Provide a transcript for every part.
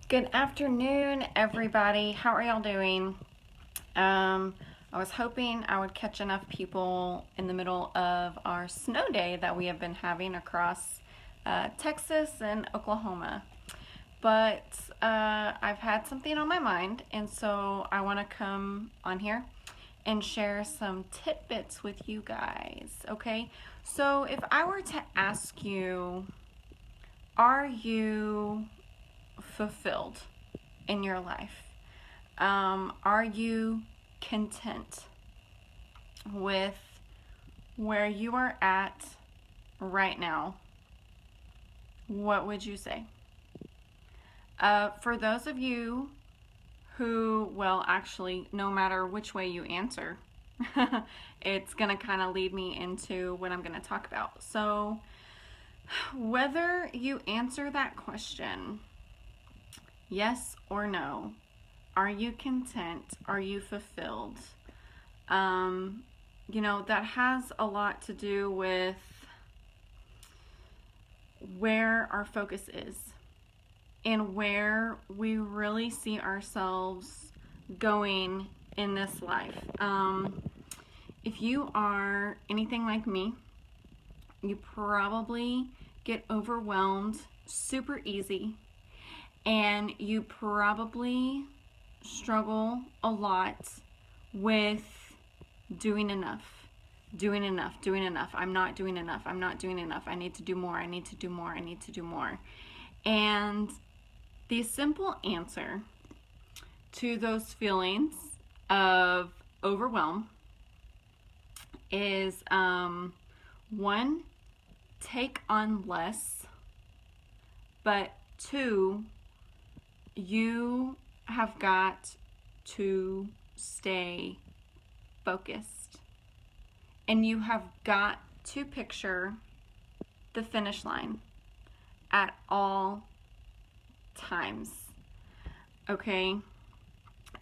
Good afternoon, everybody. How are y'all doing? I was hoping I would catch enough people in the middle of our snow day that we have been having across Texas and Oklahoma. But I've had something on my mind, and so I want to come on here and share some tidbits with you guys, okay? So if I were to ask you, are you fulfilled in your life? Are you content with where you are at right now? What would you say? For those of you who, well, actually, no matter which way you answer, it's going to kind of lead me into what I'm going to talk about. So, whether you answer that question, yes or no, are you content? Are you fulfilled? That has a lot to do with where our focus is and where we really see ourselves going in this life. If you are anything like me, you probably get overwhelmed super easy, and you probably struggle a lot with doing enough. I'm not doing enough. I need to do more. I need to do more. And the simple answer to those feelings of overwhelm is one, take on less, but two, you have got to stay focused, and you have got to picture the finish line at all times, okay?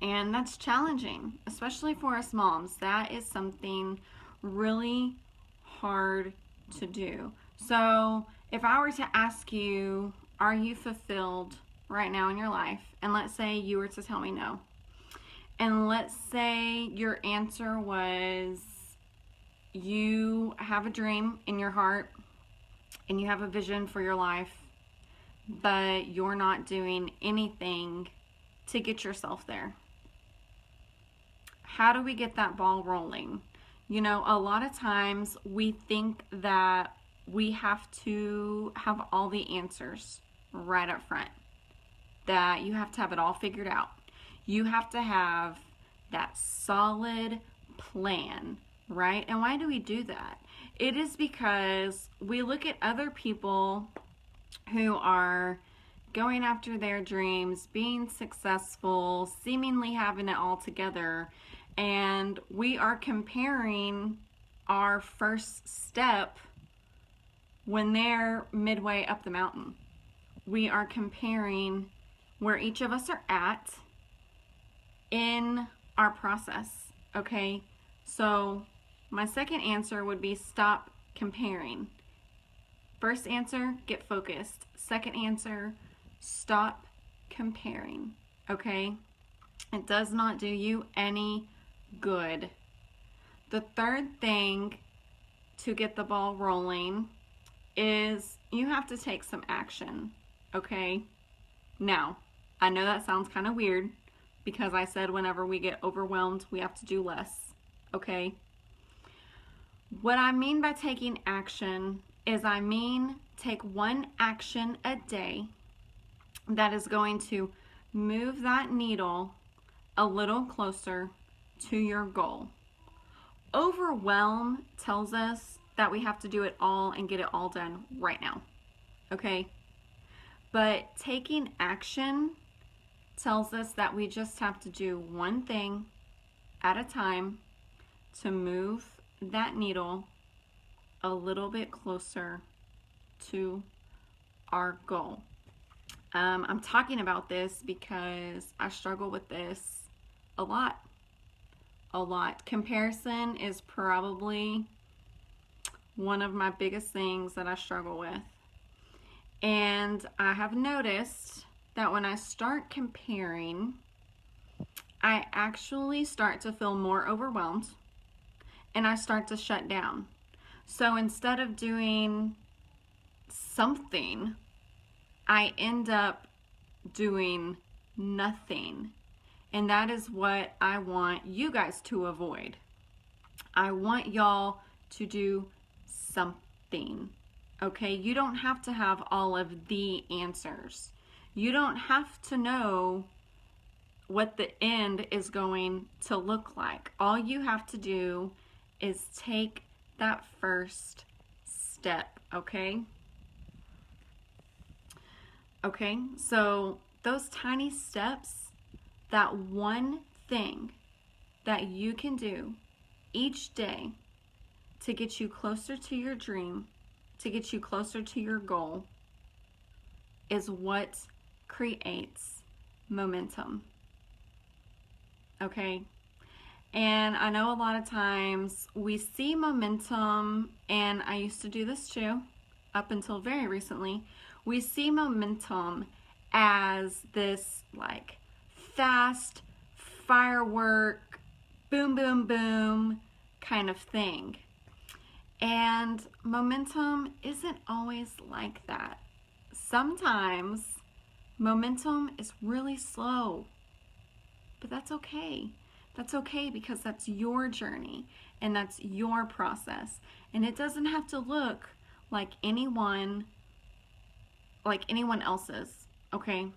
And that's challenging, especially for us moms. That is something really hard to do. So if I were to ask you, are you fulfilled right now in your life? And let's say you were to tell me no. And let's say your answer was you have a dream in your heart and you have a vision for your life, but you're not doing anything to get yourself there. How do we get that ball rolling? A lot of times we think that we have to have all the answers right up front, that you have to have it all figured out. You have to have that solid plan, right? And why do we do that? It is because we look at other people who are going after their dreams, being successful, seemingly having it all together, and we are comparing our first step when they're midway up the mountain. We are comparing where each of us are at in our process, okay? So my second answer would be stop comparing. First answer, get focused. Second answer, stop comparing, okay? It does not do you any good. The third thing to get the ball rolling is you have to take some action, okay? Now, I know that sounds kind of weird because I said whenever we get overwhelmed, we have to do less, okay? What I mean by taking action is take one action a day that is going to move that needle a little closer to your goal. Overwhelm tells us that we have to do it all and get it all done right now, okay? But taking action tells us that we just have to do one thing at a time to move that needle a little bit closer to our goal. I'm talking about this because I struggle with this a lot. Comparison is probably one of my biggest things that I struggle with. And I have noticed that when I start comparing, I actually start to feel more overwhelmed and I start to shut down. So instead of doing something, I end up doing nothing. And that is what I want you guys to avoid. I want y'all to do something. Okay? You don't have to have all of the answers. You don't have to know what the end is going to look like. All you have to do is take that first step, okay? Okay, so those tiny steps, that one thing that you can do each day to get you closer to your dream, to get you closer to your goal, is what creates momentum. Okay? And I know a lot of times we see momentum, and I used to do this too, up until very recently. We see momentum as this like fast firework, boom, boom, boom kind of thing. And momentum isn't always like that. Sometimes momentum is really slow, but that's okay. That's okay because that's your journey and that's your process. And it doesn't have to look like anyone else's, okay?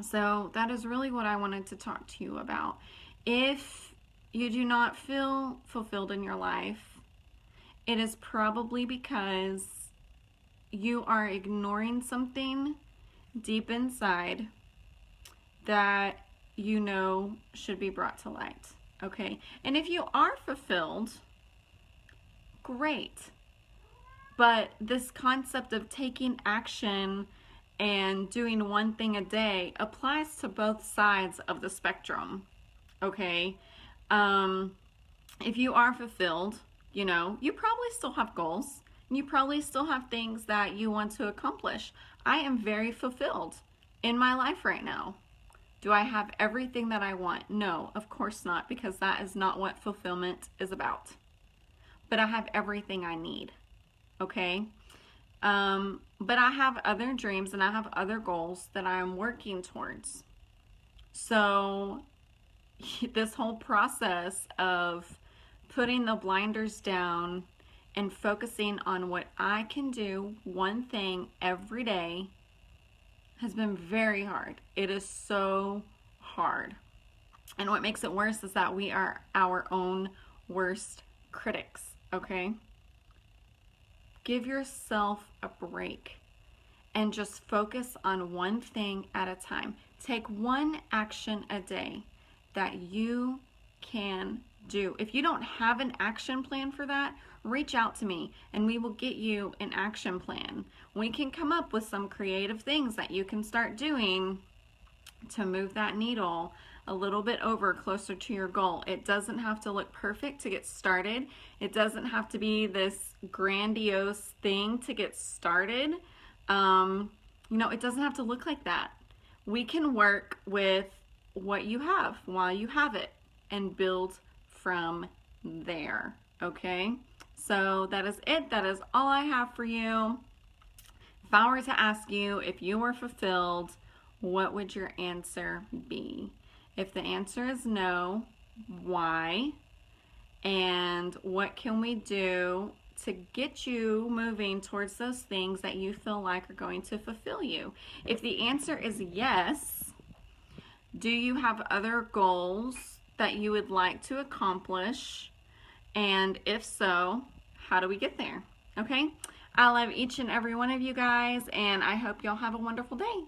So that is really what I wanted to talk to you about. If you do not feel fulfilled in your life, it is probably because you are ignoring something deep inside that you know should be brought to light, okay? And if you are fulfilled, great. But this concept of taking action and doing one thing a day applies to both sides of the spectrum, okay? If you are fulfilled, you know, you probably still have goals. And you probably still have things that you want to accomplish. I am very fulfilled in my life right now. Do I have everything that I want? No, of course not, because that is not what fulfillment is about. But I have everything I need, okay? But I have other dreams and I have other goals that I am working towards. So this whole process of putting the blinders down and focusing on what I can do, one thing every day, has been very hard. It is so hard. And what makes it worse is that we are our own worst critics, okay? Give yourself a break and just focus on one thing at a time. Take one action a day that you can do. If you don't have an action plan for that, reach out to me and we will get you an action plan. We can come up with some creative things that you can start doing to move that needle a little bit over closer to your goal. It doesn't have to look perfect to get started. It doesn't have to be this grandiose thing to get started. You know, it doesn't have to look like that. We can work with what you have while you have it and build from there, okay? So that is it. That is all I have for you. If I were to ask you if you were fulfilled, what would your answer be? If the answer is no, why? And what can we do to get you moving towards those things that you feel like are going to fulfill you? If the answer is yes, do you have other goals that you would like to accomplish? And if so, how do we get there? Okay? I love each and every one of you guys, and I hope y'all have a wonderful day.